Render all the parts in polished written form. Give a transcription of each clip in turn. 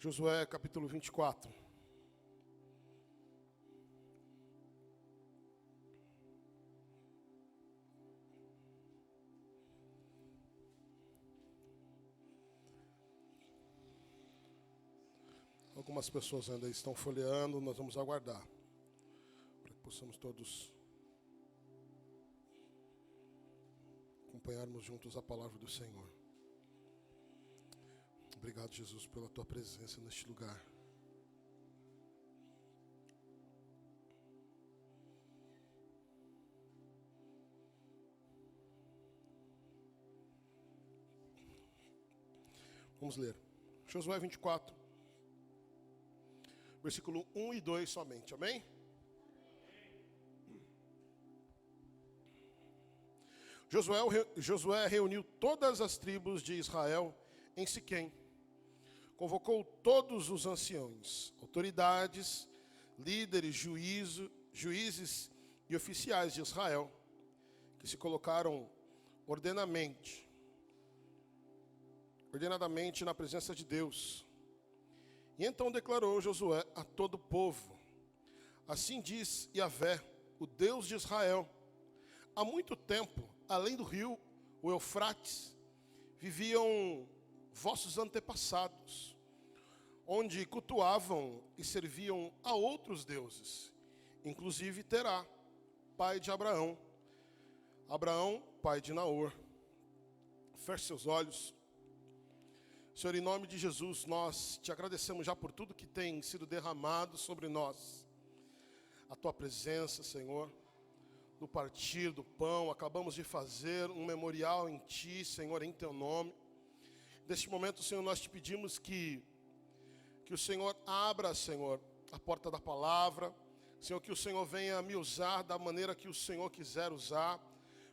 Josué capítulo 24. Algumas pessoas ainda estão folheando, nós vamos aguardar, para que possamos todos acompanharmos juntos a palavra do Senhor. Obrigado, Jesus, pela tua presença neste lugar. Vamos ler. Josué 24, versículo 1 e 2 somente, amém? Josué reuniu todas as tribos de Israel em Siquém. Convocou todos os anciãos, autoridades, líderes, juízes e oficiais de Israel, que se colocaram ordenadamente na presença de Deus. E então declarou Josué a todo o povo: assim diz Yahvé, o Deus de Israel: há muito tempo, além do rio, o Eufrates, viviam vossos antepassados, onde cultuavam e serviam a outros deuses, inclusive Terá, pai de Abraão, pai de Naor. Feche seus olhos. Senhor, em nome de Jesus, nós te agradecemos já por tudo que tem sido derramado sobre nós. A tua presença, Senhor, no partir do pão, acabamos de fazer um memorial em ti, Senhor, em teu nome. Neste momento, Senhor, nós te pedimos que o Senhor abra, Senhor, a porta da palavra. Senhor, que o Senhor venha me usar da maneira que o Senhor quiser usar.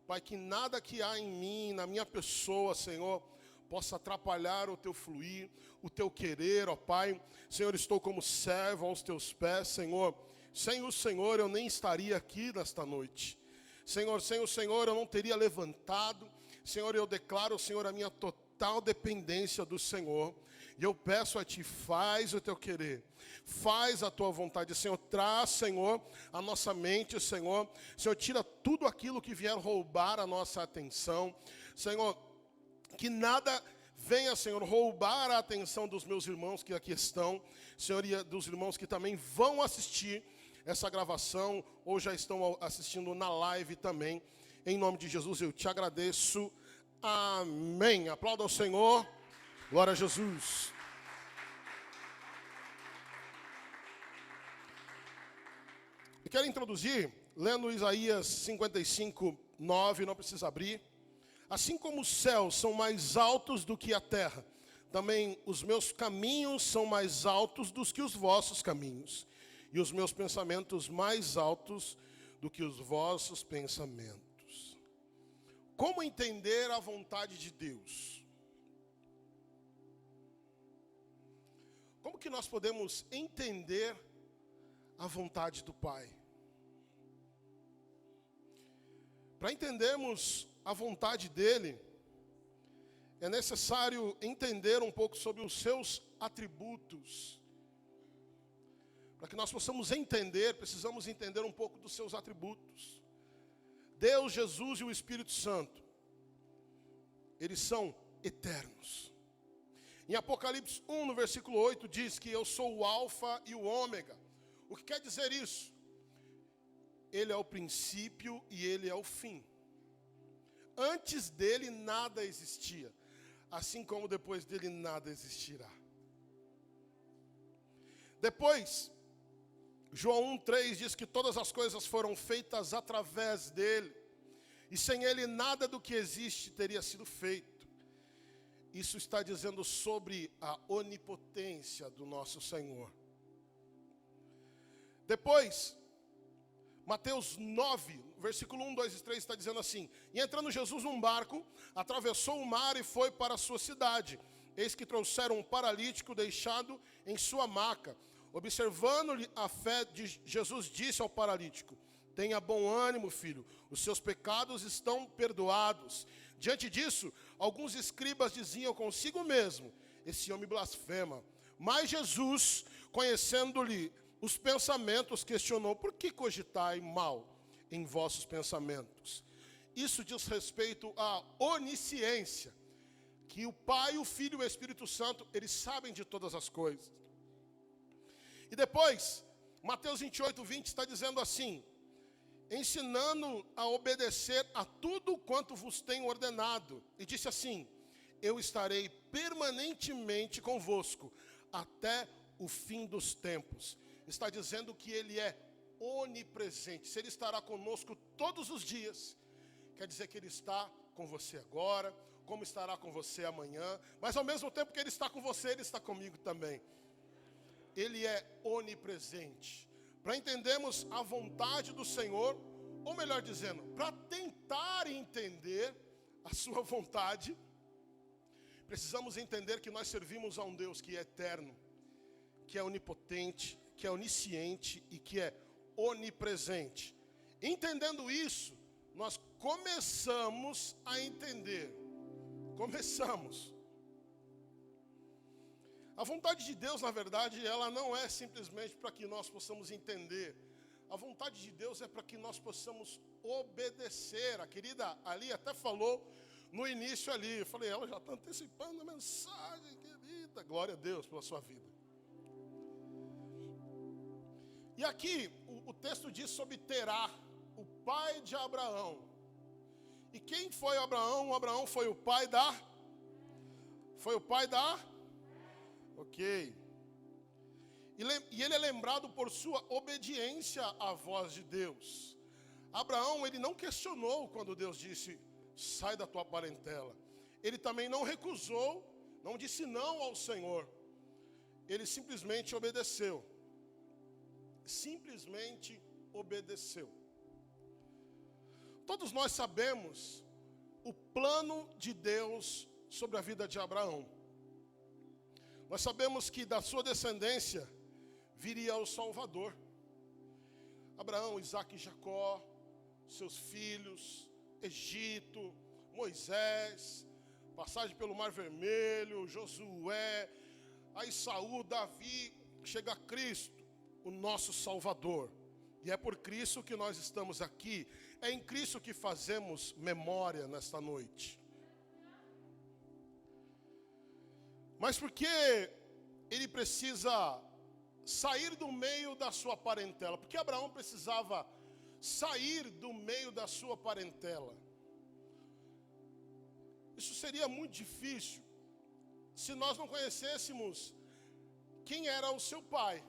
Pai, que nada que há em mim, na minha pessoa, Senhor, possa atrapalhar o teu fluir, o teu querer, ó Pai. Senhor, estou como servo aos teus pés, Senhor. Sem o Senhor eu nem estaria aqui nesta noite. Senhor, sem o Senhor eu não teria levantado. Senhor, eu declaro, Senhor, a minha total dependência do Senhor. E eu peço a Ti, faz o Teu querer. Faz a Tua vontade. Senhor, traz, Senhor, a nossa mente, Senhor. Senhor, tira tudo aquilo que vier roubar a nossa atenção. Senhor, que nada venha, Senhor, roubar a atenção dos meus irmãos que aqui estão. Senhor, e dos irmãos que também vão assistir essa gravação, ou já estão assistindo na live também. Em nome de Jesus eu te agradeço. Amém. Aplauda ao Senhor. Glória a Jesus. Eu quero introduzir, lendo Isaías 55, 9, não precisa abrir. Assim como os céus são mais altos do que a terra, também os meus caminhos são mais altos do que os vossos caminhos, e os meus pensamentos mais altos do que os vossos pensamentos. Como entender a vontade de Deus? Como que nós podemos entender a vontade do Pai? Para entendermos a vontade dele, é necessário entender um pouco sobre os seus atributos. Para que nós possamos entender, precisamos entender um pouco dos seus atributos. Deus, Jesus e o Espírito Santo, eles são eternos. Em Apocalipse 1, no versículo 8, diz que eu sou o Alfa e o Ômega. O que quer dizer isso? Ele é o princípio e ele é o fim. Antes dele nada existia, assim como depois dele nada existirá. Depois, João 1,3 diz que todas as coisas foram feitas através dele, e sem ele nada do que existe teria sido feito. Isso está dizendo sobre a onipotência do nosso Senhor. Depois, Mateus 9, versículo 1, 2 e 3 está dizendo assim: e entrando Jesus num barco, atravessou o mar e foi para a sua cidade. Eis que trouxeram um paralítico deixado em sua maca. Observando-lhe a fé, Jesus disse ao paralítico: tenha bom ânimo, filho, os seus pecados estão perdoados. Diante disso, alguns escribas diziam consigo mesmo: esse homem blasfema. Mas Jesus, conhecendo-lhe os pensamentos, questionou: por que cogitai mal em vossos pensamentos? Isso diz respeito à onisciência, que o Pai, o Filho e o Espírito Santo, eles sabem de todas as coisas. E depois, Mateus 28:20 está dizendo assim: ensinando a obedecer a tudo quanto vos tenho ordenado. E disse assim: eu estarei permanentemente convosco até o fim dos tempos. Está dizendo que ele é onipresente. Se ele estará conosco todos os dias, quer dizer que ele está com você agora, como estará com você amanhã, mas ao mesmo tempo que ele está com você, ele está comigo também. Ele é onipresente. Para entendermos a vontade do Senhor, ou melhor dizendo, para tentar entender a sua vontade, precisamos entender que nós servimos a um Deus que é eterno, que é onipotente, que é onisciente e que é onipresente. Entendendo isso, nós começamos a entender. A vontade de Deus, na verdade, ela não é simplesmente para que nós possamos entender. A vontade de Deus é para que nós possamos obedecer. A querida ali até falou no início ali. Eu falei, ela já está antecipando a mensagem, querida. Glória a Deus pela sua vida. E aqui o texto diz sobre Terá, o pai de Abraão. E quem foi Abraão? Abraão foi o pai da... Ok. E ele é lembrado por sua obediência à voz de Deus. Abraão, ele não questionou quando Deus disse, sai da tua parentela. Ele também não recusou, não disse não ao Senhor. Ele simplesmente obedeceu. Simplesmente obedeceu. Todos nós sabemos o plano de Deus sobre a vida de Abraão. Nós sabemos que da sua descendência viria o Salvador. Abraão, Isaac e Jacó, seus filhos, Egito, Moisés, passagem pelo Mar Vermelho, Josué, aí Saul, Davi, chega Cristo, o nosso Salvador. E é por Cristo que nós estamos aqui. É em Cristo que fazemos memória nesta noite. Mas por que ele precisa sair do meio da sua parentela? Porque Abraão precisava sair do meio da sua parentela. Isso seria muito difícil se nós não conhecêssemos quem era o seu pai.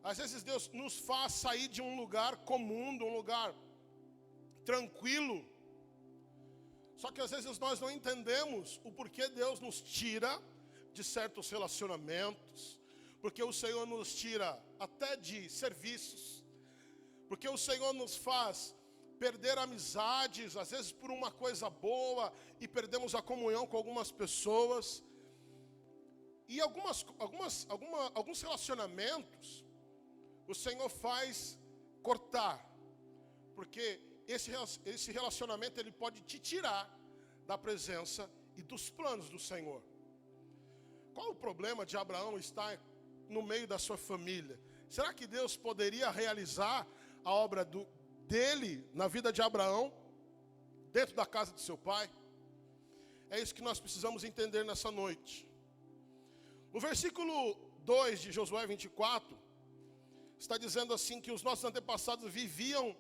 Às vezes Deus nos faz sair de um lugar comum, de um lugar tranquilo. Só que às vezes nós não entendemos o porquê Deus nos tira de certos relacionamentos. Porque o Senhor nos tira até de serviços. Porque o Senhor nos faz perder amizades, às vezes por uma coisa boa, e perdemos a comunhão com algumas pessoas. E alguns relacionamentos o Senhor faz cortar, porque esse relacionamento ele pode te tirar da presença e dos planos do Senhor. Qual o problema de Abraão estar no meio da sua família? Será que Deus poderia realizar a obra dele na vida de Abraão dentro da casa de seu pai? É isso que nós precisamos entender nessa noite. No versículo 2 de Josué 24, está dizendo assim que os nossos antepassados viviam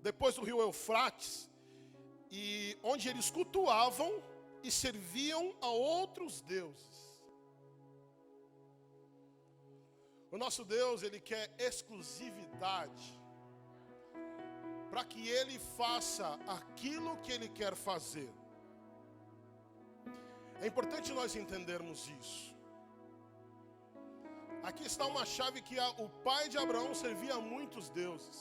depois do rio Eufrates, e onde eles cultuavam e serviam a outros deuses. O nosso Deus, ele quer exclusividade, para que ele faça aquilo que ele quer fazer. É importante nós entendermos isso. Aqui está uma chave que o pai de Abraão servia a muitos deuses.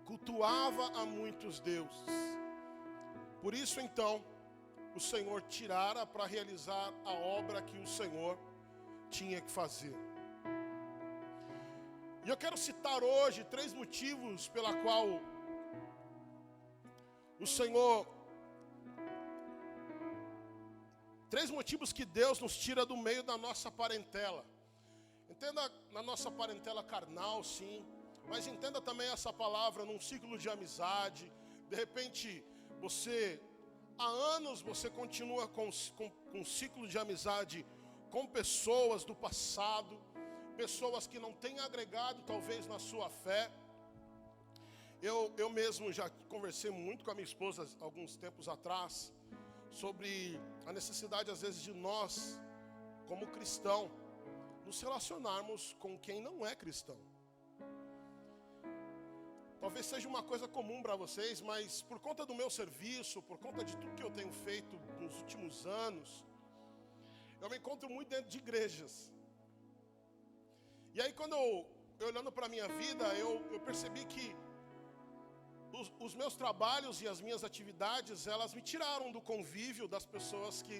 Cultuava a muitos deuses. Por isso então, o Senhor tirara para realizar a obra que o Senhor tinha que fazer. E eu quero citar hoje 3 motivos pela qual o Senhor 3 motivos que Deus nos tira do meio da nossa parentela. Entenda na nossa parentela carnal, sim, mas entenda também essa palavra num ciclo de amizade. De repente, há anos você continua com um ciclo de amizade com pessoas do passado, pessoas que não têm agregado talvez na sua fé. Eu mesmo já conversei muito com a minha esposa alguns tempos atrás sobre a necessidade às vezes de nós, como cristão, nos relacionarmos com quem não é cristão. Talvez seja uma coisa comum para vocês, mas por conta do meu serviço, por conta de tudo que eu tenho feito nos últimos anos, eu me encontro muito dentro de igrejas. E aí quando eu olhando para a minha vida, eu percebi que os meus trabalhos e as minhas atividades, elas me tiraram do convívio das pessoas que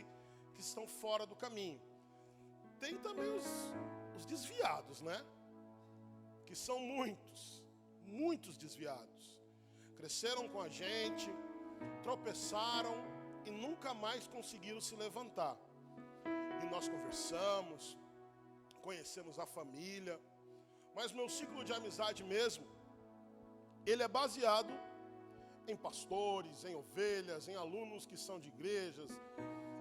estão fora do caminho. Tem também os desviados, né? Que são muitos desviados. Cresceram com a gente, tropeçaram e nunca mais conseguiram se levantar. E nós conversamos, conhecemos a família, mas meu ciclo de amizade mesmo, ele é baseado em pastores, em ovelhas, em alunos que são de igrejas,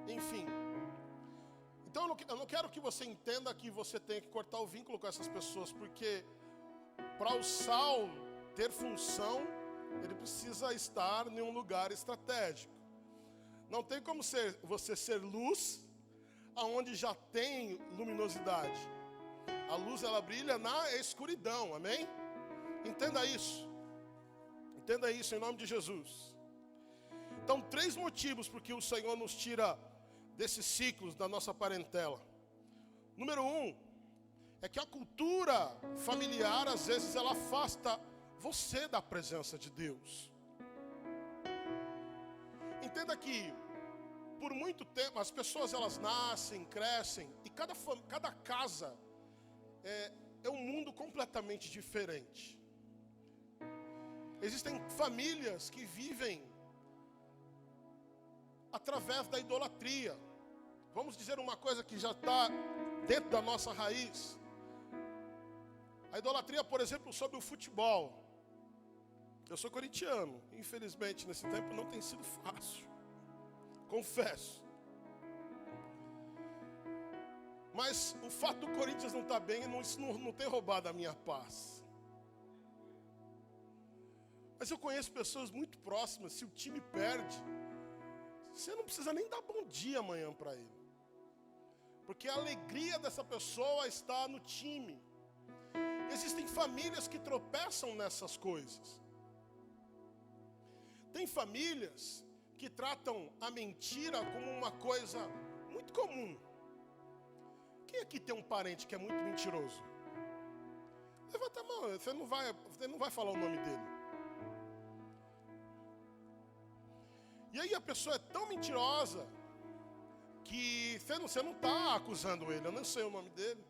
enfim. Então eu não quero que você entenda que você tem que cortar o vínculo com essas pessoas, porque para o sal ter função, ele precisa estar em um lugar estratégico. Não tem como você ser luz aonde já tem luminosidade. A luz, ela brilha na escuridão, amém? Entenda isso. Entenda isso em nome de Jesus. Então, 3 motivos porque o Senhor nos tira desses ciclos da nossa parentela. Número 1, é que a cultura familiar, às vezes, ela afasta você da presença de Deus. Entenda que, por muito tempo, as pessoas, elas nascem, crescem, e cada casa é um mundo completamente diferente. Existem famílias que vivem através da idolatria. Vamos dizer uma coisa que já está dentro da nossa raiz. A idolatria, por exemplo, sobre o futebol. Eu sou corintiano, infelizmente nesse tempo não tem sido fácil, confesso. Mas o fato do Corinthians não estar bem, isso não tem roubado a minha paz. Mas eu conheço pessoas muito próximas, se o time perde, você não precisa nem dar bom dia amanhã para ele. Porque a alegria dessa pessoa está no time. Existem famílias que tropeçam nessas coisas. Tem famílias que tratam a mentira como uma coisa muito comum. Quem aqui tem um parente que é muito mentiroso? Levanta a mão, você não vai falar o nome dele. E aí a pessoa é tão mentirosa que você não está acusando ele, eu não sei o nome dele.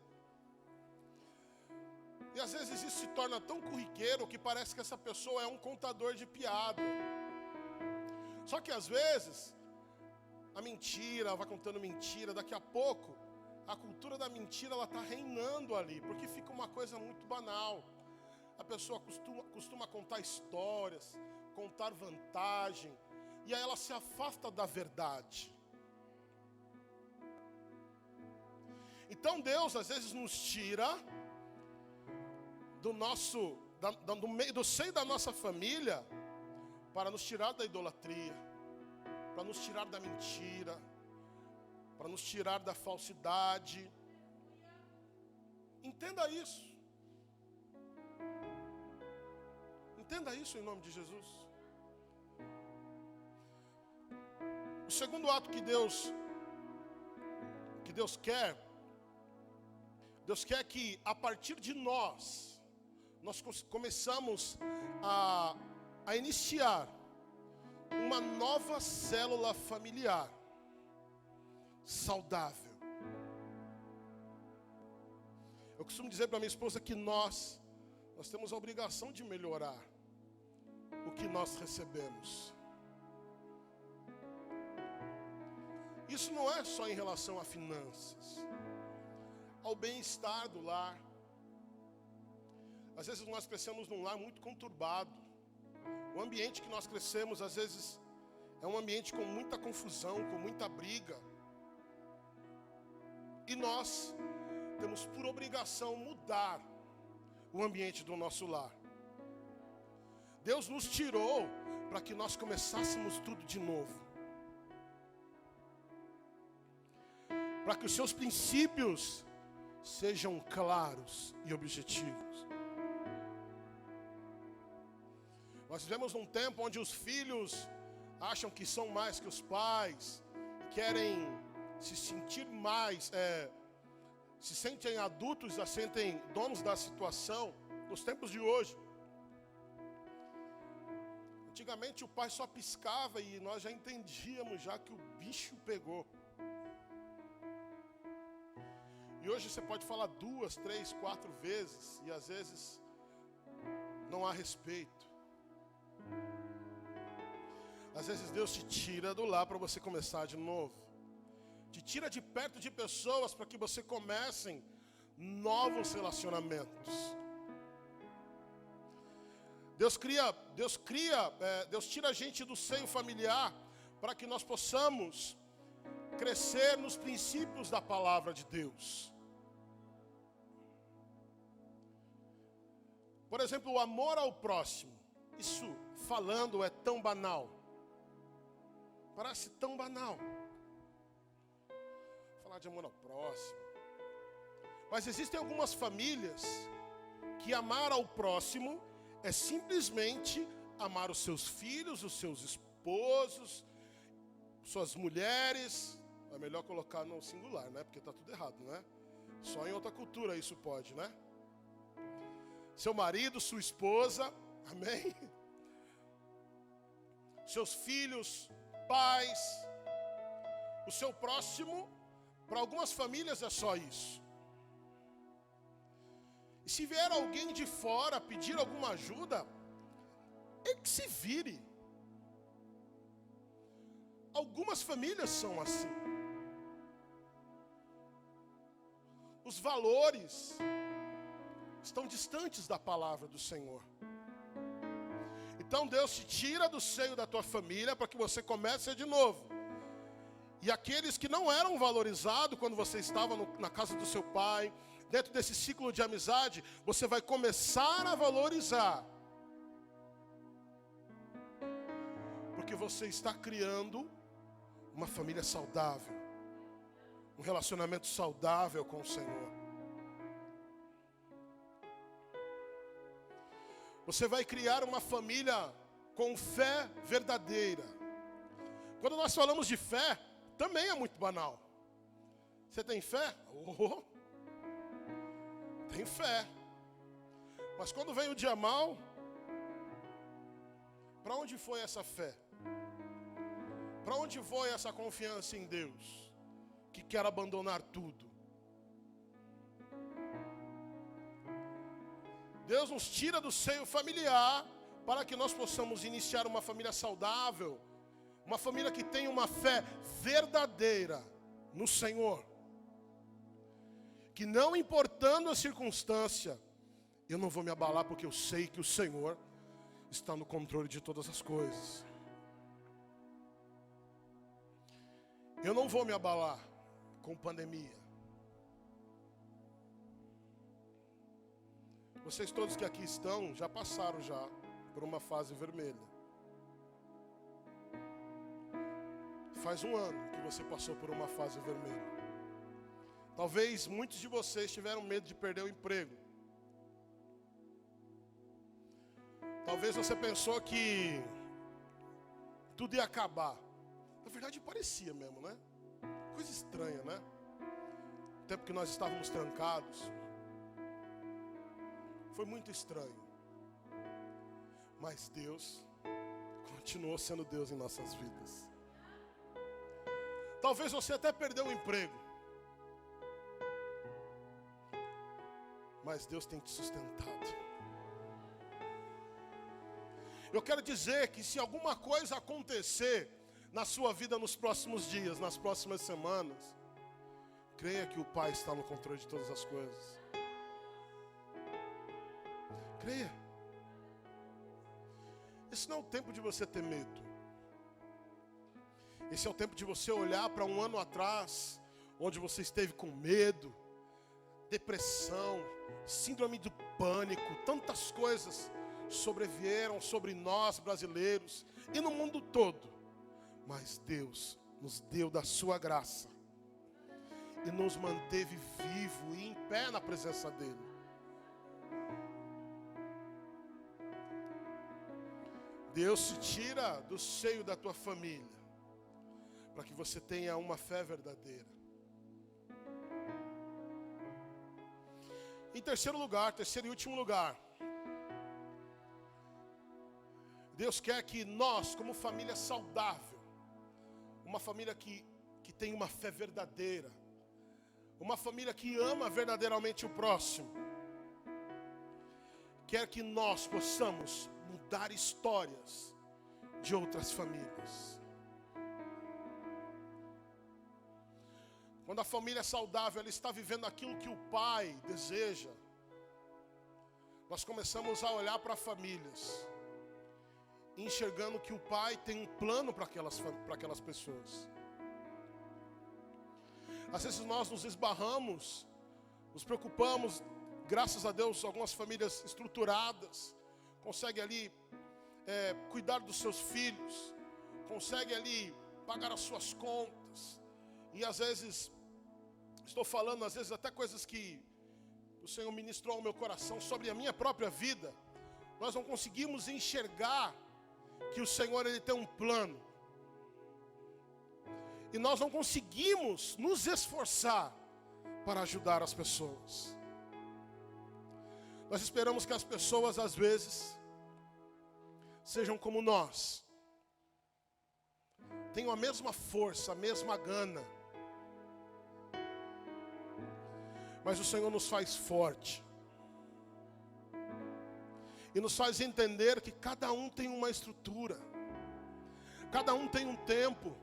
E às vezes isso se torna tão corriqueiro que parece que essa pessoa é um contador de piada. Só que às vezes, a mentira, vai contando mentira, daqui a pouco, a cultura da mentira ela está reinando ali, porque fica uma coisa muito banal. A pessoa costuma contar histórias, contar vantagem, e aí ela se afasta da verdade. Então Deus às vezes nos tira do seio da nossa família para nos tirar da idolatria, para nos tirar da mentira, para nos tirar da falsidade. Entenda isso. Entenda isso em nome de Jesus. O segundo ato que Deus quer que a partir de nós começamos a iniciar uma nova célula familiar saudável. Eu costumo dizer para minha esposa que nós temos a obrigação de melhorar o que nós recebemos. Isso não é só em relação a finanças, ao bem-estar do lar. Às vezes nós crescemos num lar muito conturbado. O ambiente que nós crescemos, às vezes, é um ambiente com muita confusão, com muita briga. E nós temos por obrigação mudar o ambiente do nosso lar. Deus nos tirou para que nós começássemos tudo de novo. Para que os seus princípios sejam claros e objetivos. Nós vivemos num tempo onde os filhos acham que são mais que os pais, querem se sentir mais, se sentem adultos, se sentem donos da situação, nos tempos de hoje. Antigamente o pai só piscava e nós já entendíamos já que o bicho pegou. E hoje você pode falar 2, 3, 4 vezes e às vezes não há respeito. Às vezes Deus te tira do lar para você começar de novo. Te tira de perto de pessoas para que você comece novos relacionamentos. Deus tira a gente do seio familiar para que nós possamos crescer nos princípios da palavra de Deus. Por exemplo, o amor ao próximo. Isso, falando, é tão banal. Parece tão banal. Falar de amor ao próximo. Mas existem algumas famílias que amar ao próximo é simplesmente amar os seus filhos, os seus esposos, suas mulheres. É melhor colocar no singular, né? Porque está tudo errado, né? Só em outra cultura isso pode, né? Seu marido, sua esposa, amém? Seus filhos, pais, o seu próximo. Para algumas famílias é só isso. E se vier alguém de fora pedir alguma ajuda, é que se vire. Algumas famílias são assim. Os valores estão distantes da palavra do Senhor. Então Deus te tira do seio da tua família para que você comece de novo. E aqueles que não eram valorizados quando você estava na casa do seu pai, dentro desse ciclo de amizade, você vai começar a valorizar. Porque você está criando uma família saudável, um relacionamento saudável com o Senhor. Você vai criar uma família com fé verdadeira. Quando nós falamos de fé, também é muito banal. Você tem fé? Oh, tem fé. Mas quando vem o dia mal, para onde foi essa fé? Para onde foi essa confiança em Deus, que quer abandonar tudo? Deus nos tira do seio familiar para que nós possamos iniciar uma família saudável, uma família que tem uma fé verdadeira no Senhor. Que não importando a circunstância, eu não vou me abalar porque eu sei que o Senhor está no controle de todas as coisas. Eu não vou me abalar com pandemia. Vocês todos que aqui estão, já passaram já por uma fase vermelha. Faz um ano que você passou por uma fase vermelha. Talvez muitos de vocês tiveram medo de perder o emprego. Talvez você pensou que tudo ia acabar. Na verdade parecia mesmo, né? Coisa estranha, né? O tempo que nós estávamos trancados. Foi muito estranho. Mas Deus continuou sendo Deus em nossas vidas. Talvez você até perdeu o emprego. Mas Deus tem te sustentado. Eu quero dizer que se alguma coisa acontecer na sua vida nos próximos dias, nas próximas semanas, creia que o Pai está no controle de todas as coisas. Creia. Esse não é o tempo de você ter medo. Esse é o tempo de você olhar para um ano atrás, onde você esteve com medo, depressão, síndrome do pânico, tantas coisas sobrevieram sobre nós brasileiros e no mundo todo. Mas Deus nos deu da sua graça e nos manteve vivo e em pé na presença dele. Deus te tira do seio da tua família para que você tenha uma fé verdadeira. Em terceiro e último lugar, Deus quer que nós, como família saudável, uma família que tem uma fé verdadeira, uma família que ama verdadeiramente o próximo, quer que nós possamos mudar histórias de outras famílias. Quando a família é saudável, ela está vivendo aquilo que o pai deseja, nós começamos a olhar para famílias, enxergando que o pai tem um plano para aquelas pessoas. Às vezes nós nos esbarramos, nos preocupamos, graças a Deus, algumas famílias estruturadas, conseguem ali cuidar dos seus filhos, conseguem ali pagar as suas contas, e às vezes, estou falando às vezes até coisas que o Senhor ministrou ao meu coração sobre a minha própria vida, nós não conseguimos enxergar que o Senhor ele tem um plano, e nós não conseguimos nos esforçar para ajudar as pessoas. Nós esperamos que as pessoas às vezes sejam como nós, tenham a mesma força, a mesma gana, mas o Senhor nos faz forte e nos faz entender que cada um tem uma estrutura, cada um tem um tempo,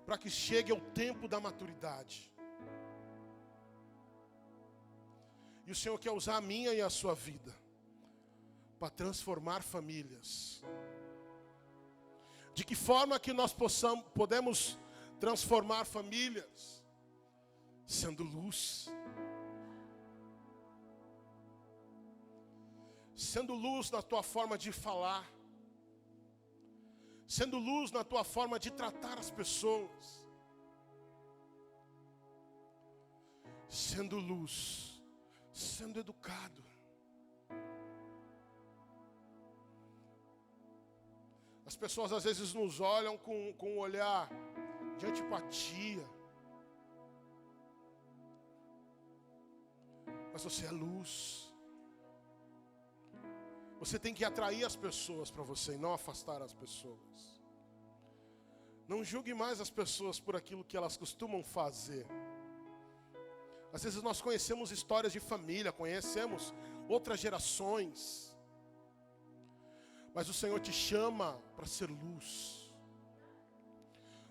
para que chegue ao tempo da maturidade. E o Senhor quer usar a minha e a sua vida para transformar famílias. De que forma que nós podemos transformar famílias? Sendo luz. Sendo luz na tua forma de falar. Sendo luz na tua forma de tratar as pessoas. Sendo luz, sendo educado. As pessoas às vezes nos olham com um olhar de antipatia. Mas você é luz. Você tem que atrair as pessoas para você e não afastar as pessoas. Não julgue mais as pessoas por aquilo que elas costumam fazer. Às vezes nós conhecemos histórias de família, conhecemos outras gerações. Mas o Senhor te chama para ser luz.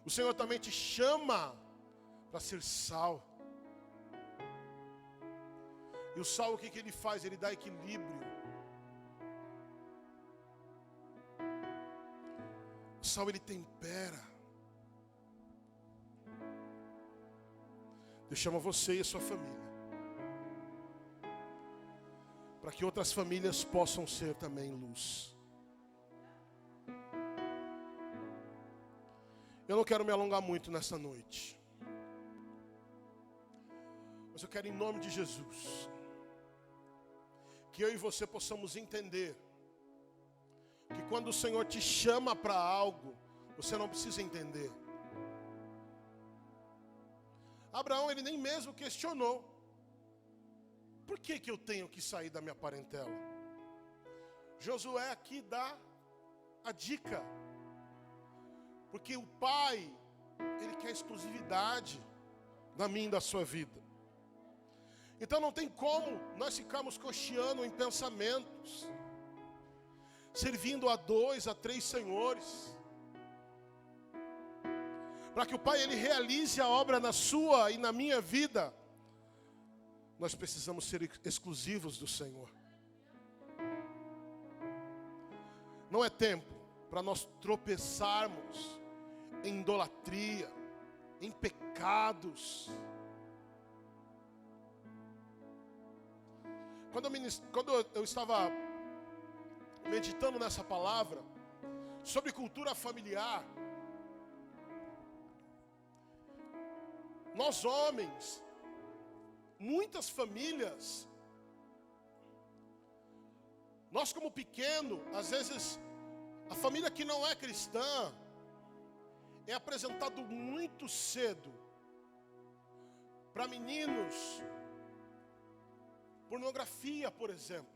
O Senhor também te chama para ser sal. E o sal, o que ele faz? Ele dá equilíbrio. O sal, ele tempera. Deus chama você e a sua família para que outras famílias possam ser também luz. Eu não quero me alongar muito nessa noite, mas eu quero, em nome de Jesus, que eu e você possamos entender que quando o Senhor te chama para algo, você não precisa entender. Abraão, ele nem mesmo questionou: por que eu tenho que sair da minha parentela? Josué aqui dá a dica, porque o pai, ele quer exclusividade da minha e da sua vida. Então não tem como nós ficarmos cocheando em pensamentos. servindo a 2, a 3 senhores. Para que o Pai ele realize a obra na sua e na minha vida, nós precisamos ser exclusivos do Senhor. Não é tempo para nós tropeçarmos em idolatria, em pecados. Quando eu estava meditando nessa palavra, sobre cultura familiar, nós homens, muitas famílias, nós como pequeno, às vezes, a família que não é cristã, é apresentado muito cedo para meninos, pornografia, por exemplo.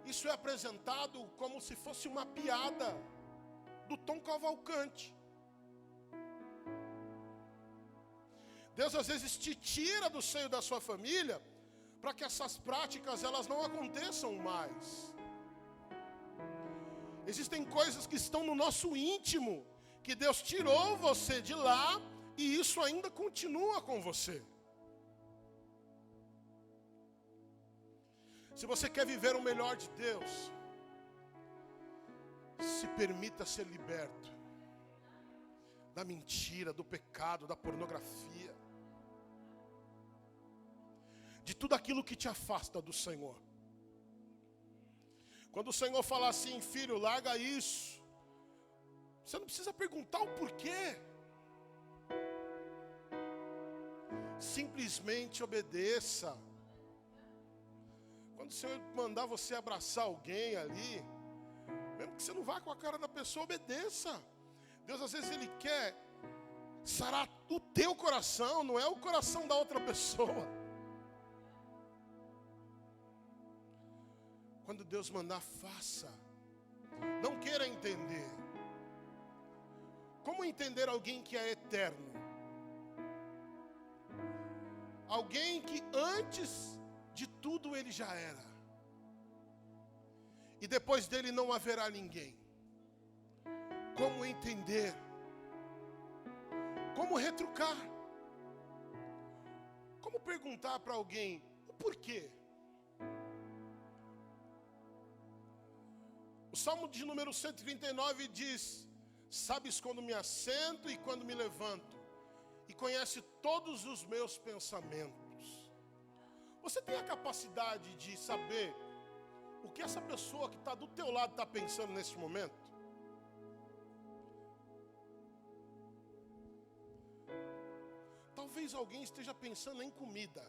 Isso é apresentado como se fosse uma piada do Tom Cavalcante. Deus às vezes te tira do seio da sua família para que essas práticas elas não aconteçam mais. Existem coisas que estão no nosso íntimo, que Deus tirou você de lá e isso ainda continua com você. Se você quer viver o melhor de Deus, se permita ser liberto da mentira, do pecado, da pornografia, de tudo aquilo que te afasta do Senhor. Quando o Senhor fala assim, filho, larga isso, você não precisa perguntar o porquê. Simplesmente obedeça. Quando o Senhor mandar você abraçar alguém ali, mesmo que você não vá com a cara da pessoa, obedeça. Deus às vezes Ele quer sarar o teu coração, não é o coração da outra pessoa. Quando Deus mandar, faça. Não queira entender. Como entender alguém que é eterno? Alguém que antes de tudo ele já era. E depois dele não haverá ninguém. Como entender? Como retrucar? Como perguntar para alguém o porquê? O Salmo de número 139 diz: sabes quando me assento e quando me levanto, e conhece todos os meus pensamentos. Você tem a capacidade de saber o que essa pessoa que está do teu lado está pensando nesse momento? Talvez alguém esteja pensando em comida.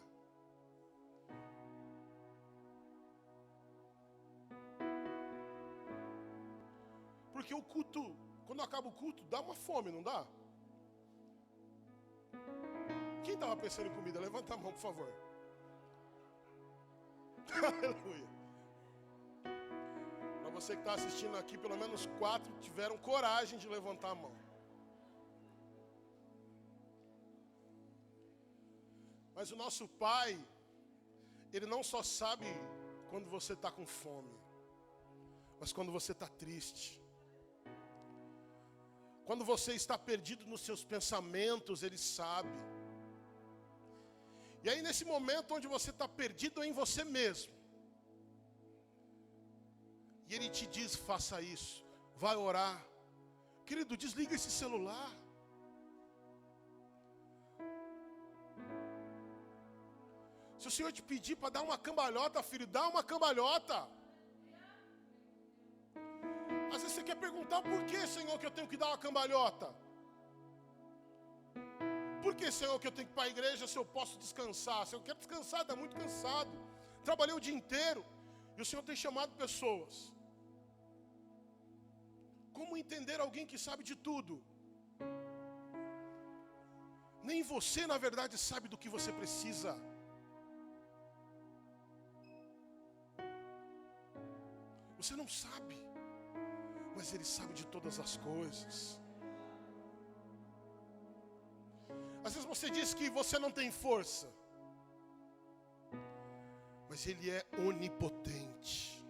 Porque o culto, quando acaba o culto, dá uma fome, não dá? Quem estava pensando em comida? Levanta a mão, por favor. Aleluia. Para você que está assistindo aqui, pelo menos 4 tiveram coragem de levantar a mão. Mas o nosso Pai, Ele não só sabe quando você está com fome, mas quando você está triste. Quando você está perdido nos seus pensamentos, Ele sabe. E aí nesse momento onde você está perdido em você mesmo, e Ele te diz, faça isso, vai orar. Querido, desliga esse celular. Se o Senhor te pedir para dar uma cambalhota, filho, dá uma cambalhota. Às vezes você quer perguntar, por que, Senhor, que eu tenho que dar uma cambalhota? Por que, Senhor, que eu tenho que ir para a igreja se eu posso descansar? Se eu quero descansar, está muito cansado. Trabalhei o dia inteiro. E o Senhor tem chamado pessoas. Como entender alguém que sabe de tudo? Nem você, na verdade, sabe do que você precisa. Você não sabe, mas Ele sabe de todas as coisas. Às vezes você diz que você não tem força. mas Ele é onipotente.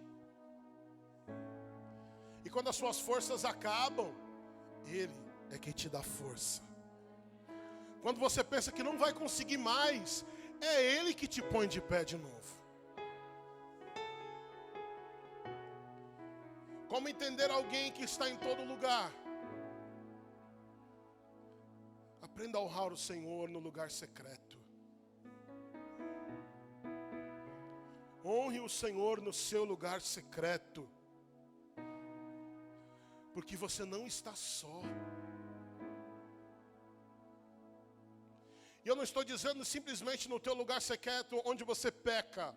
E quando as suas forças acabam, Ele é quem te dá força. Quando você pensa que não vai conseguir mais, é Ele que te põe de pé de novo. Como entender alguém que está em todo lugar? Aprenda a honrar o Senhor no lugar secreto. Honre o Senhor no seu lugar secreto. Porque você não está só. E eu não estou dizendo simplesmente no teu lugar secreto onde você peca.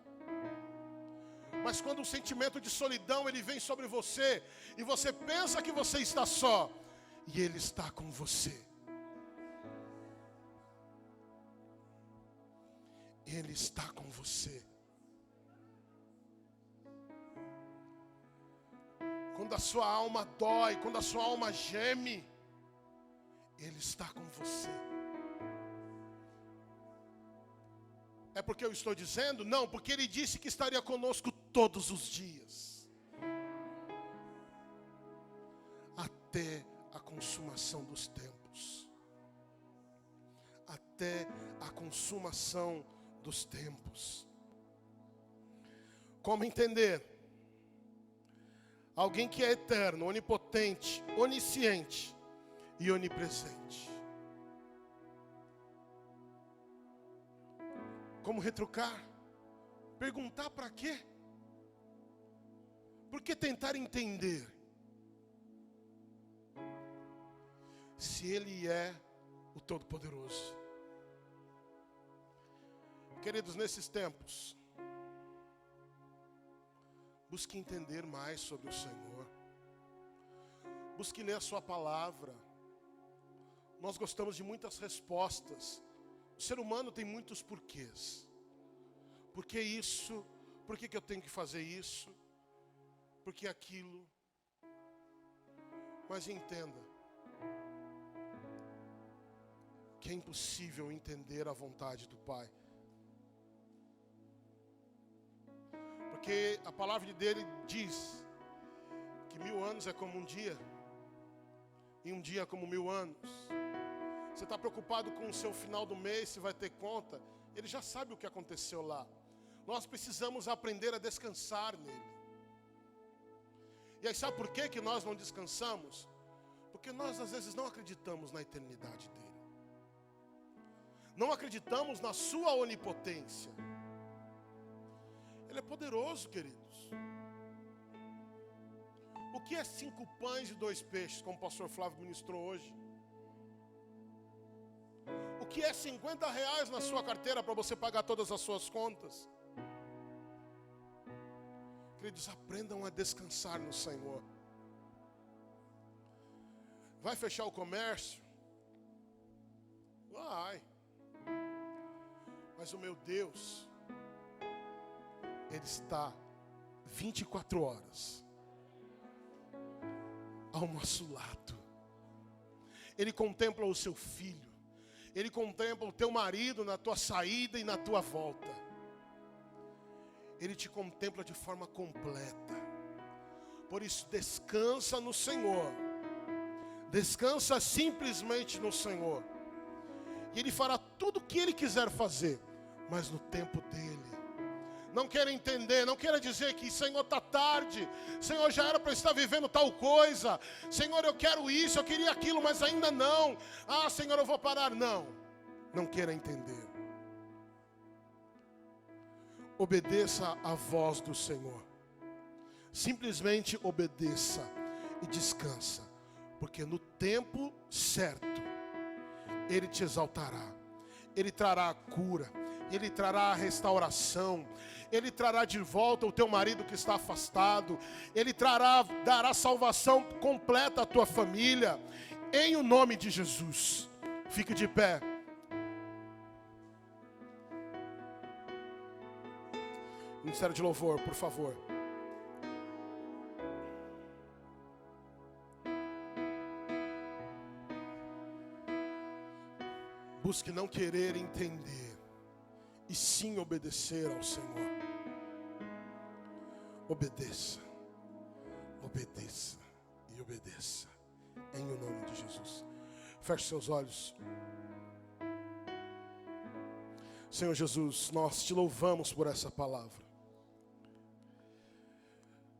Mas quando o sentimento de solidão ele vem sobre você e você pensa que você está só, e Ele está com você. Ele está com você. Quando a sua alma dói, quando a sua alma geme, Ele está com você. É porque eu estou dizendo? Não, porque Ele disse que estaria conosco todos os dias. Até a consumação dos tempos. Até a consumação dos tempos. Como entender? Alguém que é eterno, onipotente, onisciente e onipresente. Como retrucar? Perguntar para quê? Por que tentar entender? Se Ele é o Todo-Poderoso. Queridos, nesses tempos, busque entender mais sobre o Senhor. Busque ler a sua palavra. Nós gostamos de muitas respostas. O ser humano tem muitos porquês. Por que isso? Por que eu tenho que fazer isso? Por que aquilo? Mas entenda que é impossível entender a vontade do Pai. Porque a palavra dele diz que 1000 anos é como um dia, e um dia é como 1000 anos. Você está preocupado com o seu final do mês, se vai ter conta? Ele já sabe o que aconteceu lá. Nós precisamos aprender a descansar nele. E aí sabe por que nós não descansamos? Porque nós às vezes não acreditamos na eternidade dele. Não acreditamos na sua onipotência. Ele é poderoso, queridos. O que é 5 pães e 2 peixes, como o pastor Flávio ministrou hoje? O que é R$50 na sua carteira para você pagar todas as suas contas? Queridos, aprendam a descansar no Senhor. Vai fechar o comércio? Vai. Mas o meu Deus, Ele está 24 horas ao nosso lado. Ele contempla o seu filho. Ele contempla o teu marido na tua saída e na tua volta. Ele te contempla de forma completa. Por isso, descansa no Senhor. Descansa simplesmente no Senhor. E Ele fará tudo o que Ele quiser fazer, mas no tempo dEle. Não queira entender, não queira dizer que Senhor está tarde, Senhor já era para estar vivendo tal coisa, Senhor eu quero isso, eu queria aquilo, mas ainda não. Ah Senhor eu vou parar, não queira entender. Obedeça à voz do Senhor, simplesmente obedeça e descansa, porque no tempo certo Ele te exaltará, Ele trará a cura, Ele trará a restauração, Ele trará de volta o teu marido que está afastado, Ele dará salvação completa à tua família, em o nome de Jesus. Fique de pé. Ministério de louvor, por favor. Busque não querer entender, e sim obedecer ao Senhor. Obedeça, obedeça e obedeça, em o nome de Jesus. Feche seus olhos. Senhor Jesus, nós te louvamos por essa palavra.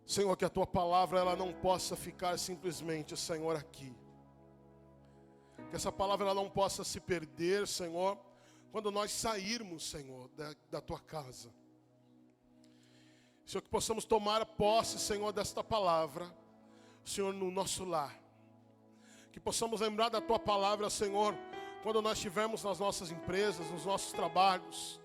Senhor, que a tua palavra ela não possa ficar simplesmente, Senhor, aqui. Que essa palavra ela não possa se perder, Senhor, quando nós sairmos, Senhor, da tua casa. Senhor, que possamos tomar posse, Senhor, desta palavra, Senhor, no nosso lar. Que possamos lembrar da tua palavra, Senhor, quando nós estivermos nas nossas empresas, nos nossos trabalhos.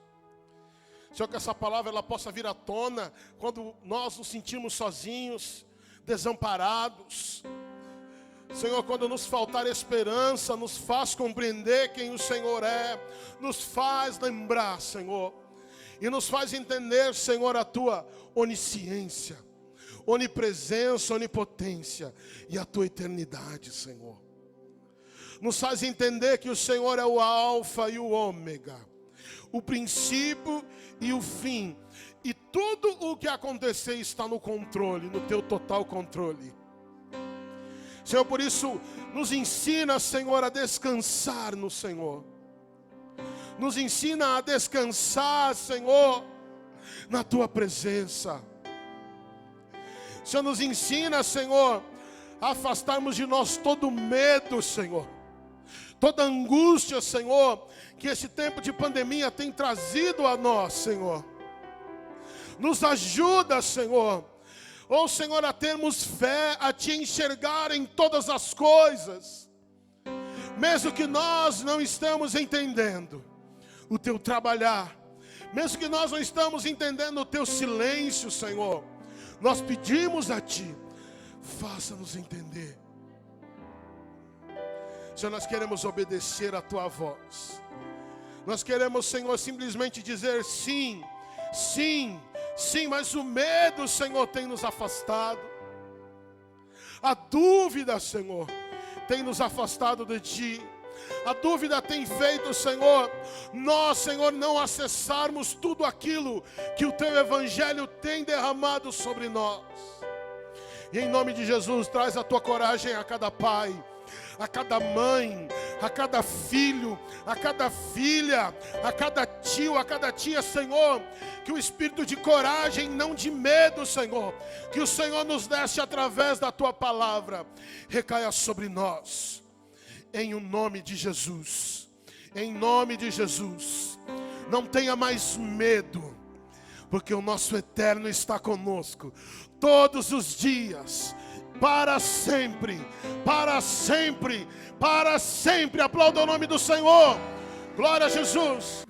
Senhor, que essa palavra ela possa vir à tona quando nós nos sentimos sozinhos, desamparados. Senhor, quando nos faltar esperança, nos faz compreender quem o Senhor é, nos faz lembrar, Senhor, e nos faz entender, Senhor, a tua onisciência, onipresença, onipotência e a tua eternidade, Senhor. Nos faz entender que o Senhor é o alfa e o ômega, o princípio e o fim, e tudo o que acontecer está no controle, no teu total controle. Senhor, por isso, nos ensina, Senhor, a descansar no Senhor. Nos ensina a descansar, Senhor, na tua presença. Senhor, nos ensina, Senhor, a afastarmos de nós todo medo, Senhor. Toda angústia, Senhor, que esse tempo de pandemia tem trazido a nós, Senhor. Nos ajuda, Senhor. Oh, Senhor, a termos fé, a te enxergar em todas as coisas. Mesmo que nós não estamos entendendo o teu trabalhar. Mesmo que nós não estamos entendendo o teu silêncio, Senhor. Nós pedimos a ti, faça-nos entender. Senhor, nós queremos obedecer a tua voz. Nós queremos, Senhor, simplesmente dizer sim, sim, sim, mas o medo, Senhor, tem nos afastado. A dúvida, Senhor, tem nos afastado de ti. A dúvida tem feito, Senhor, nós, Senhor, não acessarmos tudo aquilo que o teu evangelho tem derramado sobre nós. E em nome de Jesus, traz a tua coragem a cada pai, a cada mãe, a cada filho, a cada filha, a cada tio, a cada tia, Senhor, que o espírito de coragem, não de medo, Senhor, que o Senhor nos desse através da tua palavra, recaia sobre nós, em o nome de Jesus, em nome de Jesus. Não tenha mais medo, porque o nosso eterno está conosco todos os dias, para sempre, para sempre, para sempre. Aplauda o nome do Senhor. Glória a Jesus.